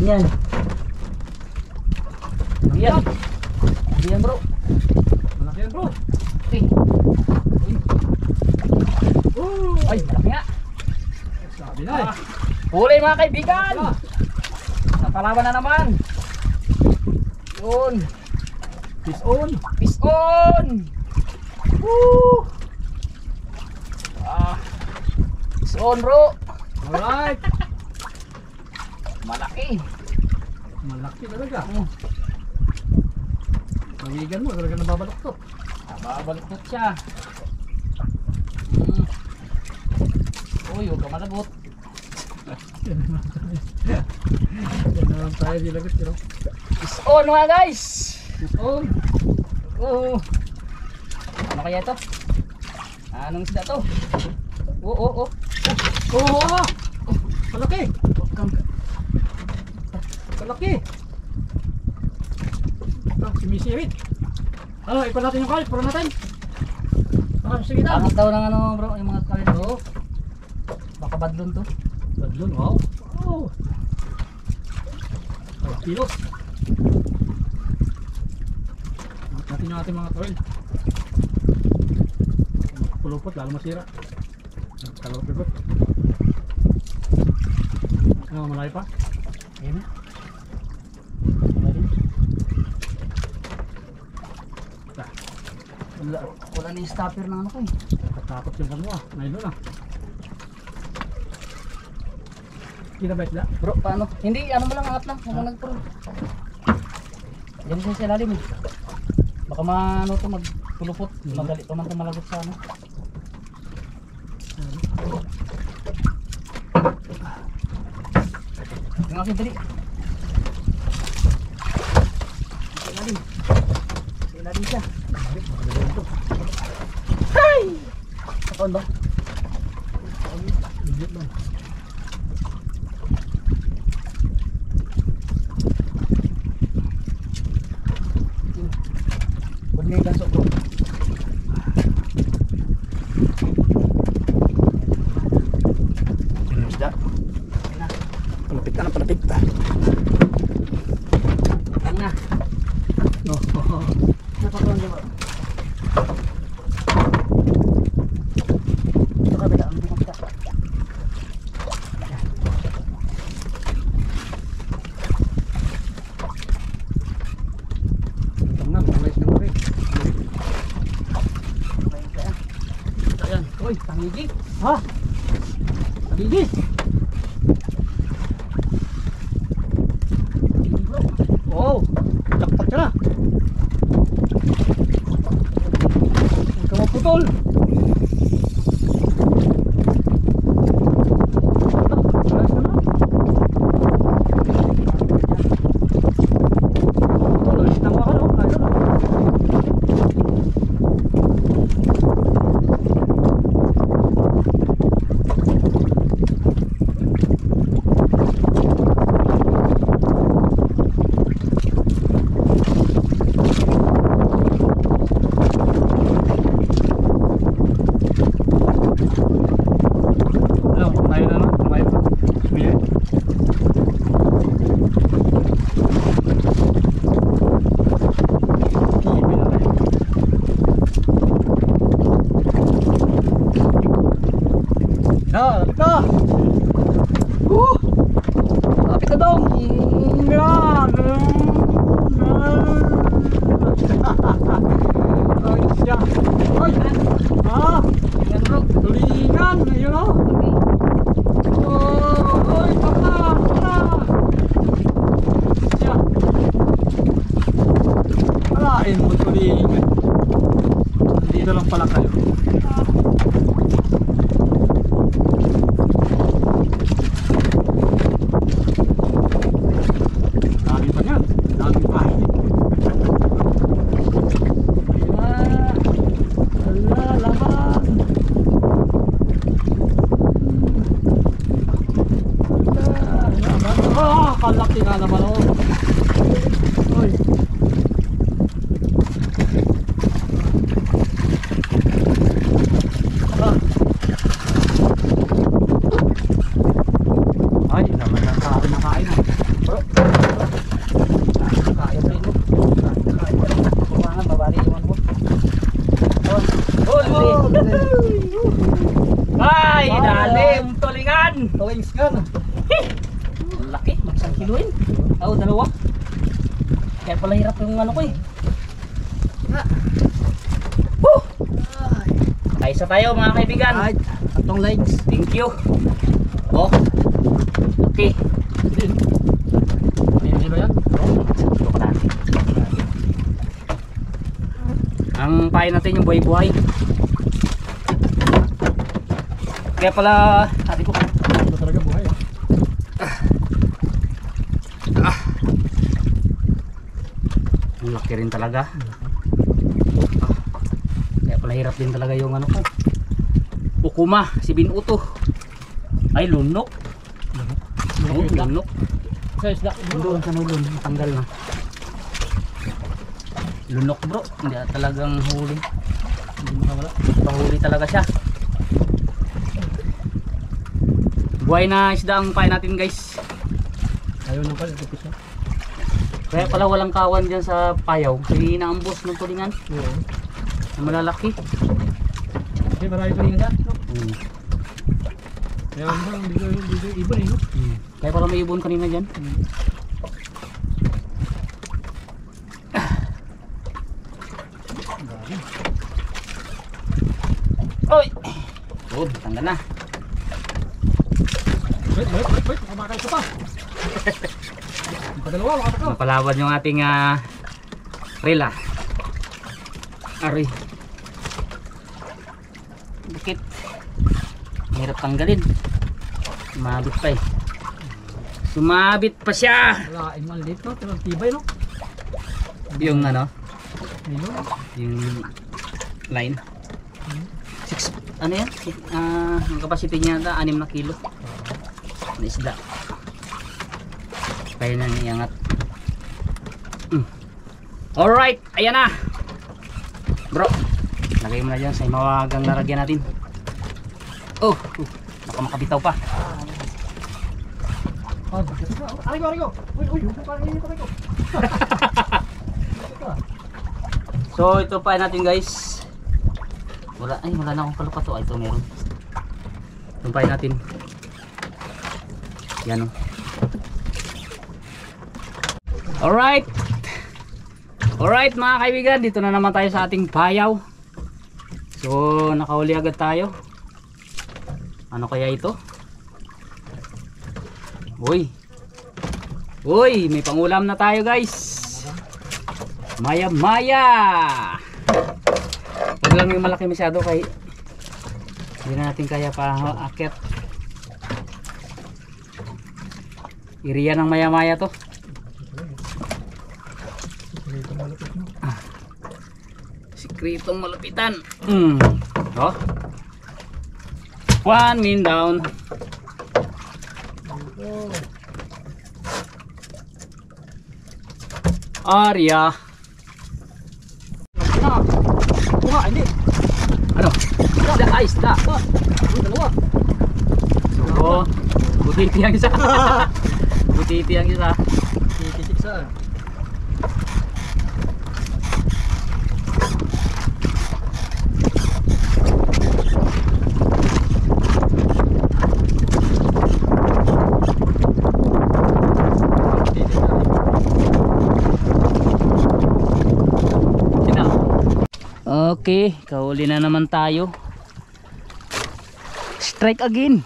Ganyan. Ganyan. Ganyan bro. Malaki yan bro. Okay. Ay, malaki nga. Sabi na eh. Huli mga kaibigan. Napalaban na naman. Yun. Fish on. Fish on. Woo. Fish on bro. Alright. Malaki. Malaki talaga. Pawigan mo, talaga nababaloktot. Nababaluktot siya. Uy, huwag ka malabot. Yan naman tayo dilagot yun. Fish on mga guys. Fish on. Ano kaya ito? Anong isda to? Oo. Oo! Malaki! Huwag kang... Malaki! Ito, sumisirit. Ano, ikon natin yung kalit. Puro natin. Sige na. Angat daw ng ano bro, yung mga kalit. Oo. Baka badlon to. Badlon, wow. Wow. 5 kilos. Angat natin yung ating mga toil. Pulupot, lalo masira. Kalapipot. Ano, malayo pa? Ayan na. Wala na yung stopper ng ano ko eh. Katakot yung kanwa. Nylon ah. Kinabait la? Bro, paano? Hindi, ano mo lang, angat lang. Huwag mo nagpuro. Diyan siya sa ilalim eh. Baka maano to, magpulupot. Magali pa man ito malagot sa ano. Yung akin dali. Sa ilalim. Sa ilalim siya. Hay! Saan ba? Legit man. Huwag niya yung ganso bro. Isda. Palapit na, palapit. Ang na. No. Napatuan niya bro. Ito ka beda, ang bukong kita. Tentang na, panglayas na mo rin. Ayan, uy, tangigi. Ha? Tagigi. Tangigi bro. Wow. Jakpat ka na. Huwag ka maputol. Ayos na na. Tuloy, tama ka no? Ayun. Ano, tayo na no? Tayo na. Sige. Kipi na tayo. Lapit ka! Lapit ka daw! Yan! Ay, siya! Ay! Ah! Ayan bro. Tulingan! Ayun o! Oh! Ay! Papa! Papa! Siya! Alain mo tulingan! Dito lang pala kayo. Dami pa yan! Dami pa! Ala! Laman! Ah, kalaki nga naman oh. Oy. Ah. Ay, naman ang kain na kain. Bro. Isang kiloin? Oo, dalawa. Kaya pala hirap yung ano ko eh. Woo! Kaisa tayo mga kaibigan. Ay, atong legs. Thank you. Oh. Okay. Ayun sila yan. Subukan natin. Ang pain natin yung buhay-buhay. Kaya pala, sabi ko, Ito talaga buhay. ang laki rin talaga. Kaya pala hirap din talaga yung ano ko. Ukuma, si Binuto. Ay, lunok. Oo, lunok. Sa isda. Doon sa may lunok, tanggal na. Lunok bro, hindi talagang huli. Hindi makawala. Pahuli talaga siya. Buhay na isda ang pain natin guys. Ayaw nang pala. Tipis na. Kaya pala walang kawan dyan sa payaw. Kasi inaambos ng tulingan Oo. na malalaki. Kasi marami pa rin nga. Hmm. Kaya dito ibon eh. No? Kaya pala may ibon kanina dyan. Oy! Oh, tanggal na. Wait. Makamakay ka pa. Padalawa, makapakaw. Napalawad yung ating rela. Ari. Bakit? Mahirap tanggalin. Sumabit pa eh. Sumabit pa siya. Wala, ay maliit no. Pero tibay no. Yung ano, Ayun. yung line. 6, ano yan? Ang capacity niya na 6 na kilo. Na isda. Kaya na niyangat. Alright, ayan na. Bro, lagay mo na dyan sa mawagang laragyan natin. Baka makabitaw pa. Arigo. Uy, arigo. So ito pa natin guys. Wala na akong kalupato. Ito meron. Ito pa natin. Yan o. Alright. Alright mga kaibigan, dito na naman tayo sa ating payaw. So nakahuli agad tayo. Ano kaya ito? Uy, may pangulam na tayo guys. Maya. Huwag lang yung malaki masyado kay hindi na natin kaya pa akit. Iriya ng maya to. Sikretong malapitan. Oh. 1 min down. Arya. Hindi. Ano? Isda. Dalawa. Oh, butiti ang isa. Butiti ang isa. Titik saan? Okay, kahuli na naman tayo. Strike again.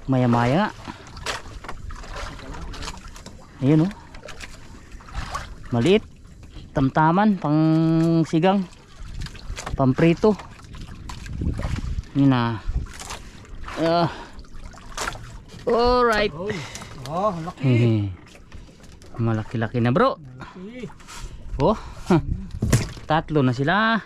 Maya. Ayun oh. Maliit. Tamtaman, pang sigang. Pamprito. Yun na. Alright. Oh, laki. Malaki-laki na bro. Laki. Oh, tatlo na sila.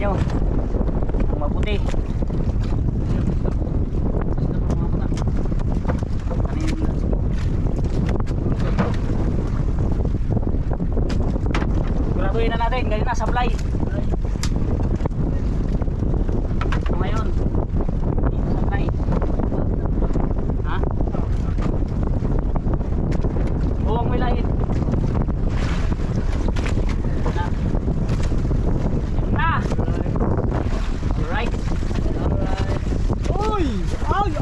nyo. Ang mabuti. Siguraduhin na natin, ganyan na, supply. So, ngayon, dito supply. Ha? Huwag mo ilahin. Na. Na. Alright. Uy!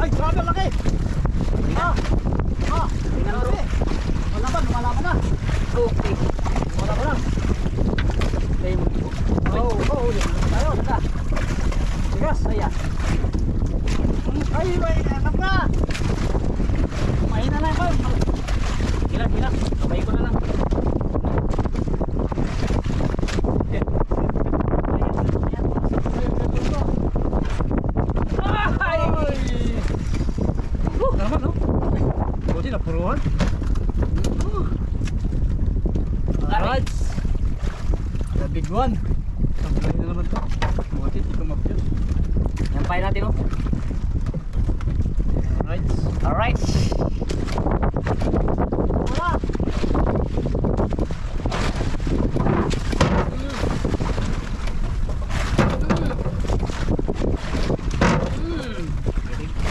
Ay, grabe ang laki! Tingnan mo. Lumalaban na! Okay. Lumalaban na! Play mo. Tayo, tanda! Tigas! Ayan. Ay, may anak na! Mahina na yan. Hilang. Sabay ko na lang. Ay! Naman, no? Buti na puruhan. Alright. The big one. Sablay na naman to. Buti, di ko mapyat. Yan pa natin oh. Alright. Alright. Wala!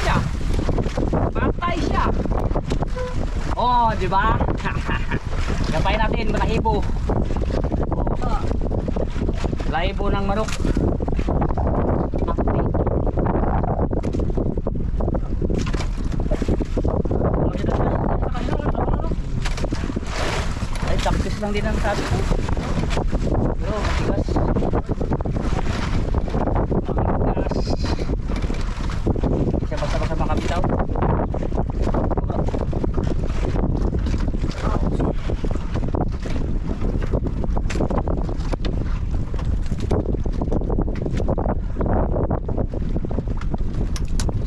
Siya. Patay siya. Oh, di ba? Gapay natin, balahibo. Balahibo ng manok. Ay, taktis lang din ang sabi ko. Pero, matigas. Matigas. Siya basta-basta makabitaw.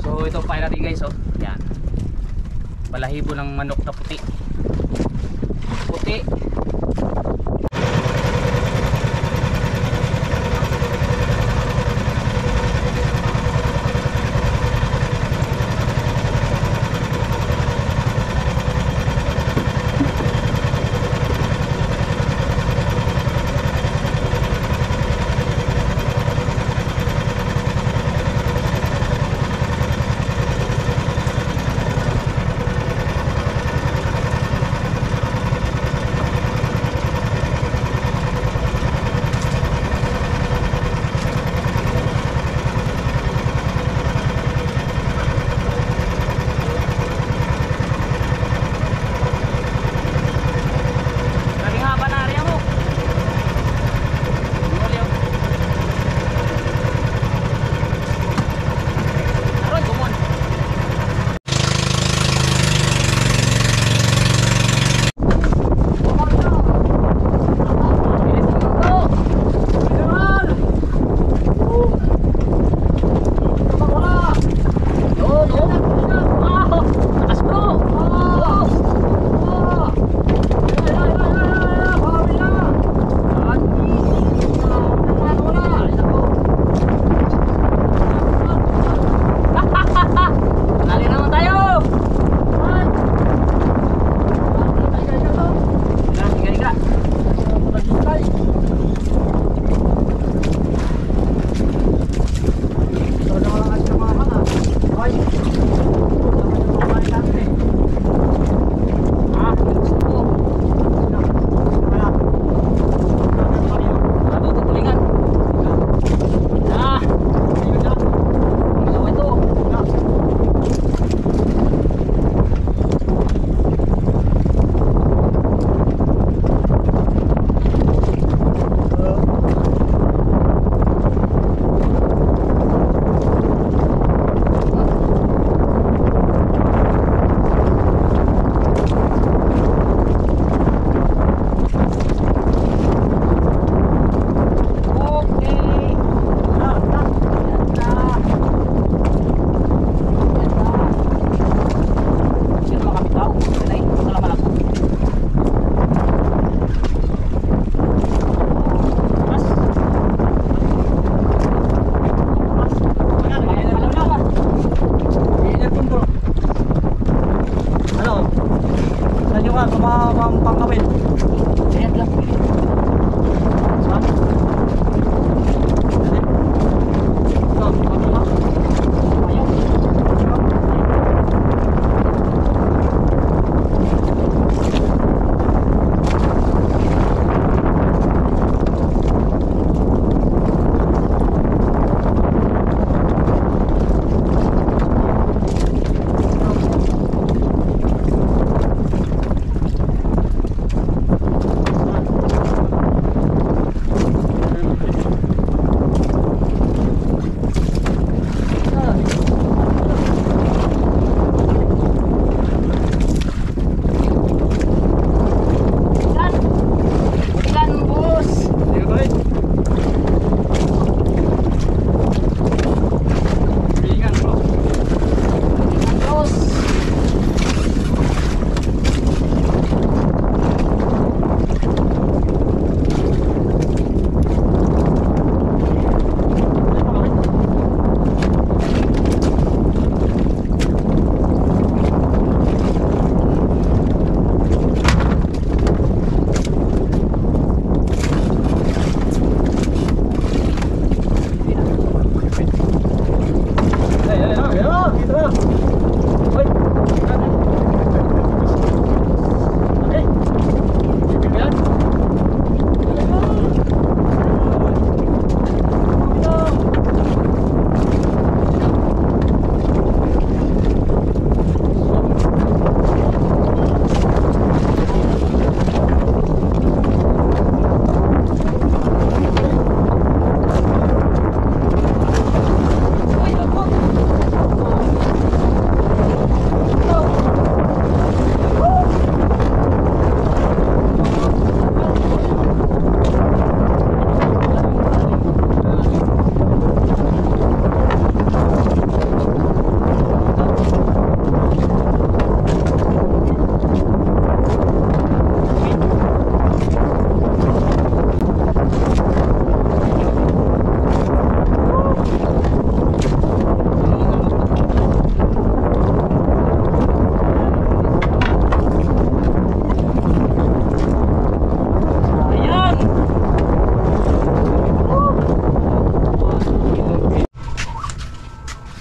So ito pa natin guys oh. Yan. Balahibo ng manok na puti. Puti.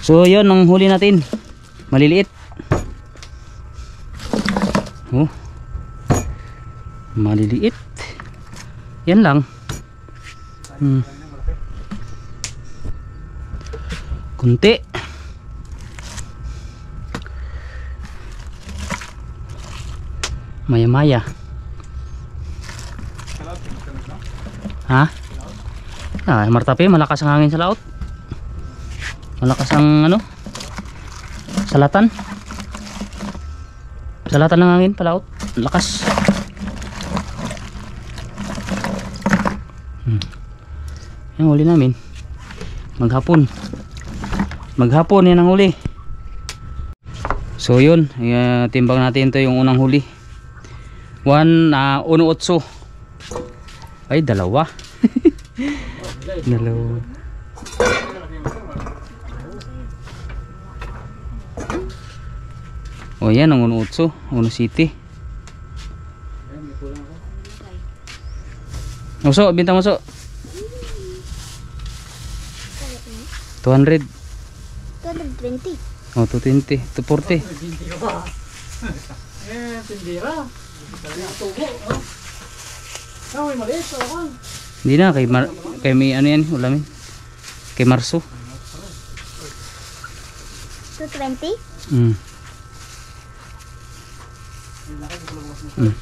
So yun ang huli natin. Maliliit. Oh. Maliliit. Yan lang. Kunti. Maya-maya. Ha? Ah, martapi, malakas ang hangin sa laot. Malakas ang ano? Salatan. Salatan ng hangin palaot. Lakas. Yung huli namin. Maghapon. Maghapon yan ang huli. So yun, timbang natin to yung unang huli. 1.8. Ay, dalawa. Dalawa. O yan ang 1.8, 1.7. Uso, bintang uso. 200. 220. Oh, 220, 240. Tindira. Tubo. May maliit. Hindi na, kay may ano yan, ulamin. Kay Marso. 220. Mm. Mm.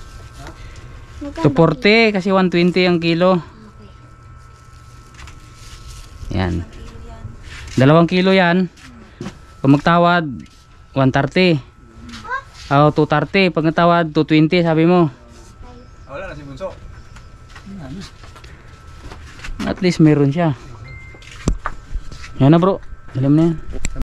240 kasi 120 ang kilo. Yan. 2 kilo yan. Pag magtawad 130. O 230. Pag natawad 220 sabi mo. Wala na si Bunso. At least meron siya. Yan na bro. Alam na yan.